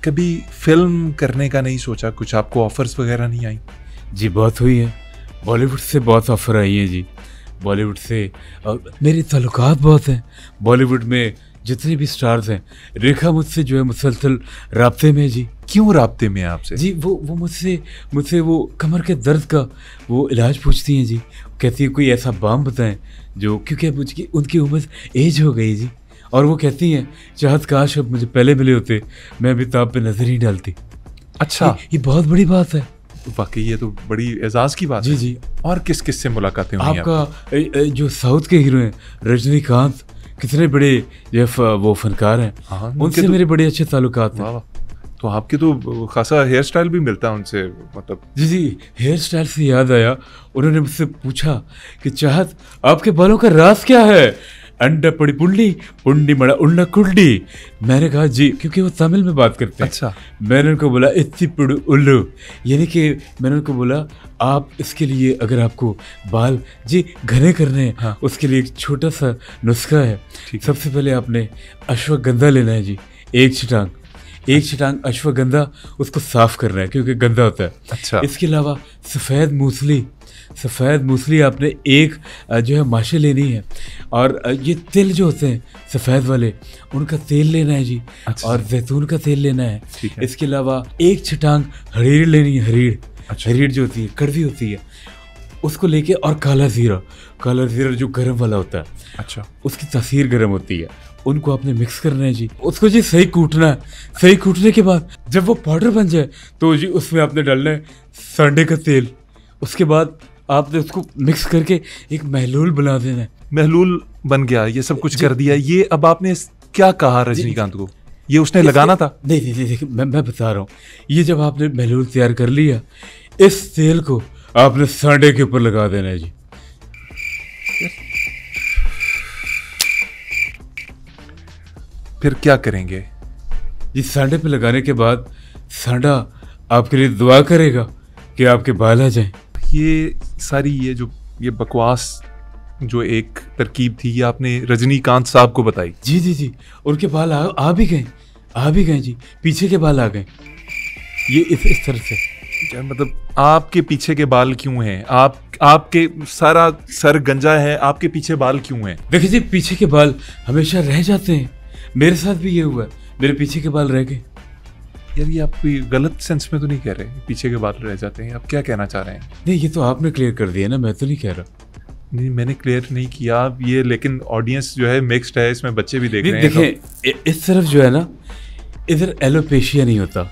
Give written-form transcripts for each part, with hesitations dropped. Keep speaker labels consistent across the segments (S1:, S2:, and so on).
S1: कभी फिल्म करने का नहीं सोचा? कुछ आपको ऑफर्स वगैरह नहीं आई?
S2: जी बहुत हुई है, बॉलीवुड से बहुत ऑफर आई है जी। बॉलीवुड से मेरे ताल्लुकात बहुत हैं बॉलीवुड में, जितने भी स्टार्स हैं। रेखा मुझसे जो है मुसलसल राब्ते में जी।
S1: क्यों राब्ते में आपसे?
S2: जी वो मुझसे वो कमर के दर्द का वो इलाज पूछती हैं जी। कहती है कोई ऐसा बाम बताएं जो, क्योंकि अब मुझकी उनकी उम्र एज हो गई जी। और वो कहती हैं चाहत काश अब मुझे पहले मिले होते, मैं अभी ताप पे नजर ही डालती।
S1: अच्छा,
S2: ये बहुत बड़ी बात है
S1: वाकई ये तो बड़ी एजाज की बात
S2: जी
S1: है।
S2: जी।
S1: और किस किस से मुलाकातें हुई
S2: आपका जो साउथ के हीरो हैं रजनीकांत, कितने बड़े जो वो फनकार हैं,
S1: हाँ,
S2: उनसे
S1: तो,
S2: मेरे बड़े अच्छे ताल्लुकात हैं।
S1: वाह, तो आपके तो खासा हेयर स्टाइल भी मिलता है उनसे, मतलब।
S2: जी जी, हेयर स्टाइल से याद आया, उन्होंने मुझसे पूछा कि चाहत आपके बालों का राज क्या है? अंडा पड़ी पुंडी पुंडी मड़ा उन्ना कुंडी। मैंने कहा जी, क्योंकि वो तमिल में बात करते हैं।
S1: अच्छा।
S2: मैंने उनको बोला इत्ती पुड़ू उल्लू, यानी कि मैंने उनको बोला आप इसके लिए अगर आपको बाल जी घने करने हैं,
S1: हाँ।
S2: उसके लिए एक छोटा सा नुस्खा है। सबसे पहले आपने अश्वगंधा लेना है जी, एक छिटांग अश्वगंधा, उसको साफ करना है क्योंकि गंदा होता है।
S1: अच्छा।
S2: इसके अलावा सफ़ेद मूसली आपने एक जो है माशे लेनी है, और ये तिल जो होते हैं सफ़ेद वाले, उनका तेल लेना है जी।
S1: अच्छा।
S2: और जैतून का तेल लेना है।
S1: ठीक है।
S2: इसके अलावा एक छिटांग हरीड़ लेनी है, हरीड़।
S1: अच्छा।
S2: हरीड़ जो होती है कड़वी होती है, उसको लेके, और काला ज़ीरा जो गर्म वाला होता है। अच्छा। उसकी तासीर गर्म होती है, उनको आपने मिक्स करना है जी। उसको जी सही कूटना है। सही कूटने के बाद जब वो पाउडर बन जाए तो जी उसमें आपने डालना है सांडे का तेल। उसके बाद आपने उसको मिक्स करके एक महलूल बना देना है।
S1: महलूल बन गया, ये सब कुछ कर दिया। ये अब आपने क्या कहा रजनीकांत को? ये उसने लगाना था?
S2: नहीं, देखिए मैं बता रहा हूँ। ये जब आपने महलूल तैयार कर लिया, इस तेल को आपने सांडे के ऊपर लगा देना है जी।
S1: फिर क्या करेंगे?
S2: जी सांडे पे लगाने के बाद सांडा आपके लिए दुआ करेगा कि आपके बाल आ जाएं।
S1: ये सारी ये बकवास जो एक तरकीब थी, ये आपने रजनीकांत साहब को बताई?
S2: जी, उनके बाल आ भी गए जी, पीछे के बाल आ गए। ये इस तरह से।
S1: मतलब आपके पीछे के बाल क्यों हैं? आपके सारा सर गंजा है, आपके पीछे बाल क्यों हैं?
S2: देखिए जी, पीछे के बाल हमेशा रह जाते हैं। मेरे साथ भी ये हुआ है, मेरे पीछे के बाल रह गए।
S1: यार ये आप कोई गलत सेंस में तो नहीं कह रहे पीछे के बाल रह जाते हैं? आप क्या कहना चाह रहे हैं?
S2: नहीं, ये तो आपने क्लियर कर दिया ना, मैं तो नहीं कह रहा।
S1: नहीं, मैंने क्लियर नहीं किया ये, लेकिन ऑडियंस जो है मिक्स्ड है, इसमें बच्चे भी देख रहे हैं।
S2: देखिए इस तरफ जो है ना, इधर एलोपेशिया नहीं होता,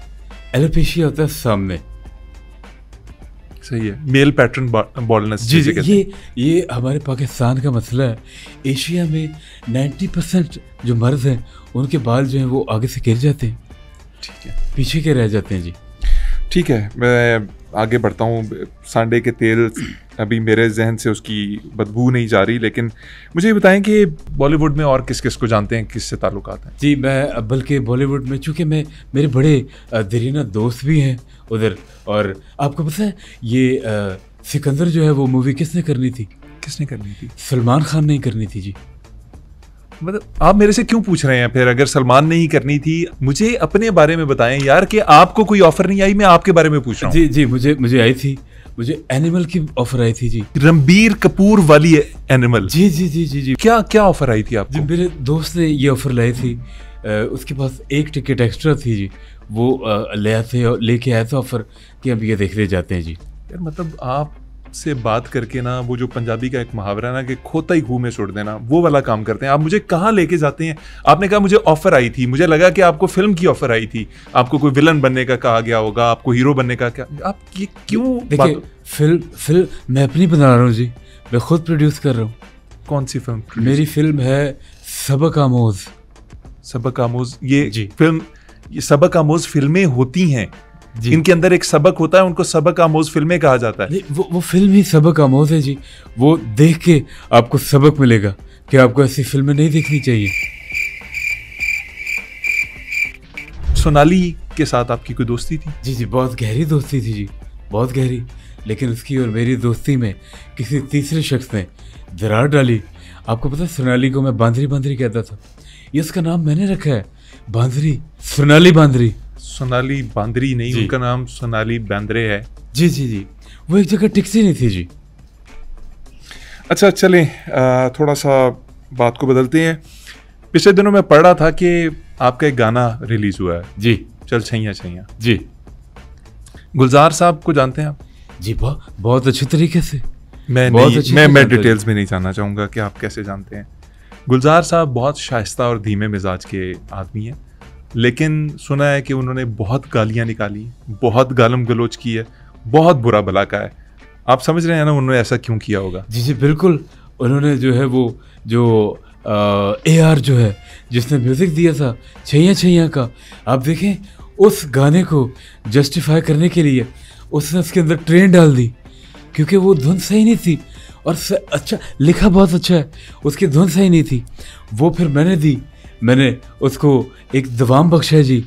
S2: एलोपेशिया होता है सामने।
S1: सही है, मेल पैटर्न बॉल्डनेस।
S2: जी, ये हमारे पाकिस्तान का मसला है। एशिया में 90% जो मर्द हैं उनके बाल जो हैं वो आगे से गिर जाते हैं।
S1: ठीक है,
S2: पीछे के रह जाते हैं जी।
S1: ठीक है, मैं आगे बढ़ता हूँ। सांडे के तेल, अभी मेरे जहन से उसकी बदबू नहीं जा रही, लेकिन मुझे ये बताएं कि बॉलीवुड में और किस किस को जानते हैं, किससे ताल्लुकात हैं?
S2: जी मैं बल्कि बॉलीवुड में, चूँकि मेरे बड़े दरीना दोस्त भी हैं उधर। और आपको पता है ये सिकंदर जो है वो मूवी किसने करनी थी? सलमान खान ने ही करनी थी जी।
S1: मतलब आप मेरे से क्यों पूछ रहे हैं फिर? अगर सलमान ने ही करनी थी, मुझे अपने बारे में बताएं यार, कि आपको कोई ऑफर नहीं आई। मैं आपके बारे में पूछ रहा हूँ।
S2: जी, मुझे आई थी, मुझे एनिमल की ऑफर आई थी जी।
S1: रणबीर कपूर वाली एनिमल?
S2: जी। क्या
S1: ऑफर आई थी आपको?
S2: जी मेरे दोस्त ने ये ऑफर लाई थी। उसके पास एक टिकट एक्स्ट्रा थी जी, वो लेके आया था ऑफर कि अब ये देखने जाते हैं जी।
S1: यार मतलब आप से बात करके ना, वो जो पंजाबी का एक मुहावरा है ना कि खोता ही खूह में छोड़ देना, वो वाला काम करते हैं। आप मुझे कहाँ लेके जाते हैं? आपने कहा मुझे ऑफर आई थी, मुझे लगा कि आपको फिल्म की ऑफर आई थी, आपको कोई विलन बनने का कहा गया होगा, आपको हीरो बनने का। क्या आप ये क्यों?
S2: देखिए फिल्म मैं अपनी बना रहा हूँ जी, मैं खुद प्रोड्यूस कर रहा हूँ।
S1: कौन सी फिल्म?
S2: मेरी फिल्म है सबक आमोज।
S1: ये जी फिल्म, ये सबक आमोज फिल्में होती हैं, इनके अंदर एक सबक होता है, उनको सबक आमोज फिल्में कहा जाता है।
S2: वो फिल्म ही सबक आमोज है जी। वो देख के आपको सबक मिलेगा कि आपको ऐसी फिल्में नहीं देखनी चाहिए।
S1: सोनाली के साथ आपकी कोई दोस्ती थी?
S2: जी, बहुत गहरी दोस्ती थी जी, बहुत गहरी। लेकिन उसकी और मेरी दोस्ती में किसी तीसरे शख्स ने दरार डाली। आपको पता है, सोनाली को मैं बांदरी कहता था। ये उसका नाम मैंने रखा है, बांदरी, सोनाली बांदरी।
S1: सोनाली बांद्री नहीं, उनका नाम सोनाली बेंद्रे है।
S2: जी जी जी, वो एक जगह टिकती नहीं थी जी।
S1: अच्छा चलें, थोड़ा सा बात को बदलते हैं। पिछले दिनों मैं पढ़ रहा था कि आपका एक गाना रिलीज हुआ है
S2: जी,
S1: चल छैया छैया।
S2: जी,
S1: गुलजार साहब को जानते हैं आप?
S2: जी, बहुत अच्छे तरीके से।
S1: मैं डिटेल्स में नहीं जानना चाहूँगा कि आप कैसे जानते हैं। गुलजार साहब बहुत शाइस्ता और धीमे मिजाज के आदमी हैं, लेकिन सुना है कि उन्होंने बहुत गालियाँ निकाली, बहुत गालम गलोच की है, बहुत बुरा भला का है। आप समझ रहे हैं ना उन्होंने ऐसा क्यों किया होगा?
S2: जी जी बिल्कुल। उन्होंने जो है वो जो AR जो है जिसने म्यूज़िक दिया था छैया छैया का, आप देखें उस गाने को जस्टिफाई करने के लिए उसने उसके अंदर ट्रेन डाल दी, क्योंकि वो धुन सही नहीं थी। और अच्छा लिखा बहुत अच्छा है, उसकी धुन सही नहीं थी। वो फिर मैंने उसको एक दवाम बख्शा जी।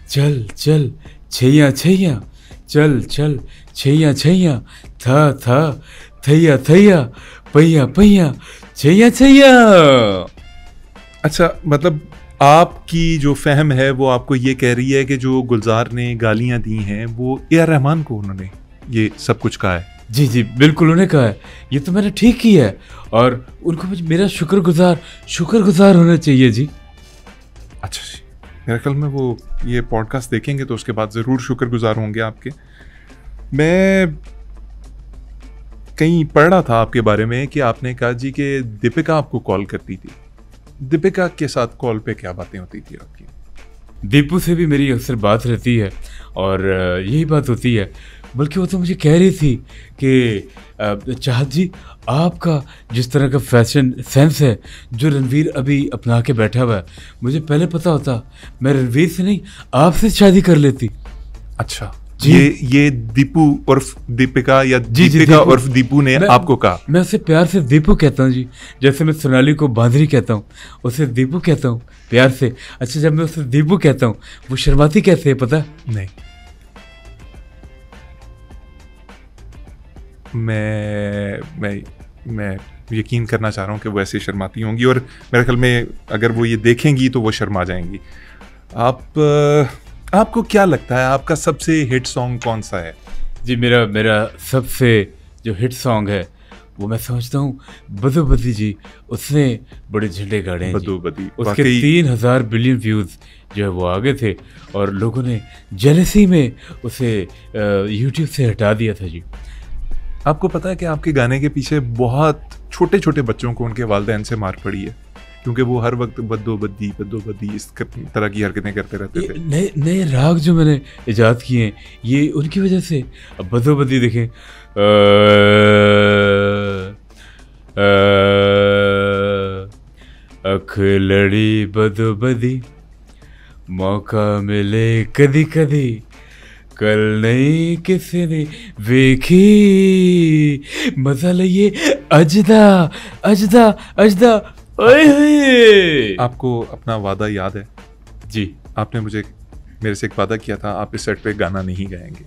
S2: चल चल छैया छैया, चल चल छैया छैया, था थैया थैया, पैया पैया, छैया छैया।
S1: अच्छा, मतलब आपकी जो फहम है वो आपको ये कह रही है कि जो गुलजार ने गालियां दी हैं वो AR रहमान को उन्होंने ये सब कुछ कहा है?
S2: जी जी बिल्कुल, उन्होंने कहा है ये तो मैंने ठीक किया है और उनको मेरा शुक्रगुजार होना चाहिए जी।
S1: अच्छा जी, मेरे ख्याल में वो ये पॉडकास्ट देखेंगे तो उसके बाद ज़रूर शुक्रगुजार होंगे आपके। मैं कहीं पढ़ रहा था आपके बारे में कि आपने कहा जी कि दीपिका आपको कॉल करती थी। दीपिका के साथ कॉल पे क्या बातें होती थी आपकी?
S2: दीपू से भी मेरी अक्सर बात रहती है और यही बात होती है। बल्कि वो तो मुझे कह रही थी कि चाहत जी, आपका जिस तरह का फैशन सेंस है जो रणवीर अभी अपना के बैठा हुआ है, मुझे पहले पता होता मैं रणवीर से नहीं आपसे शादी कर लेती।
S1: अच्छा, ये दीपू उर्फ दीपिका या दीपिका उर्फ दीपू ने आपको कहा?
S2: मैं उसे प्यार से दीपू कहता हूँ जी, जैसे मैं सोनाली को बांद्री कहता हूँ, उसे दीपू कहता हूँ प्यार से। अच्छा, जब मैं उसे दीपू कहता हूँ वो शर्माती कैसे है पता?
S1: नहीं, मैं यकीन करना चाह रहा हूँ कि वो ऐसे शर्माती होंगी और मेरे ख्याल में अगर वो ये देखेंगी तो वो शर्मा जाएंगी। आपको क्या लगता है आपका सबसे हिट सॉन्ग कौन सा है?
S2: जी, मेरा सबसे जो हिट सॉन्ग है वो मैं समझता हूँ बदो बदी जी। उसने बड़े झंडे गाड़े हैं, बदो बदी, उसके 3000 बिलियन व्यूज़ जो है वो आ गए थे और लोगों ने जेलसी में उसे यूट्यूब से हटा दिया था जी।
S1: आपको पता है कि आपके गाने के पीछे बहुत छोटे छोटे बच्चों को उनके वालिदैन से मार पड़ी है, क्योंकि वो हर वक्त बद्दो बद्दी इस तरह की हरकतें करते रहते थे।
S2: नए राग जो मैंने इजाद किए हैं ये उनकी वजह से। अब बद्दो बद्दी देखें, अख लड़ी बदो बदी, मौका मिले कदी कदी, कल नहीं किसी ने वेखी, मजा लइए अजदा अजदा अजदा।
S1: आपको अपना वादा याद है?
S2: जी,
S1: आपने मेरे से एक वादा किया था आप इस सेट पे गाना नहीं गाएंगे।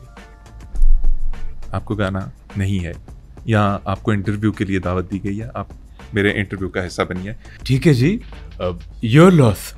S1: आपको गाना नहीं है, यहाँ आपको इंटरव्यू के लिए दावत दी गई है, आप मेरे इंटरव्यू का हिस्सा बनिए।
S2: ठीक है जी, अब योर लॉस।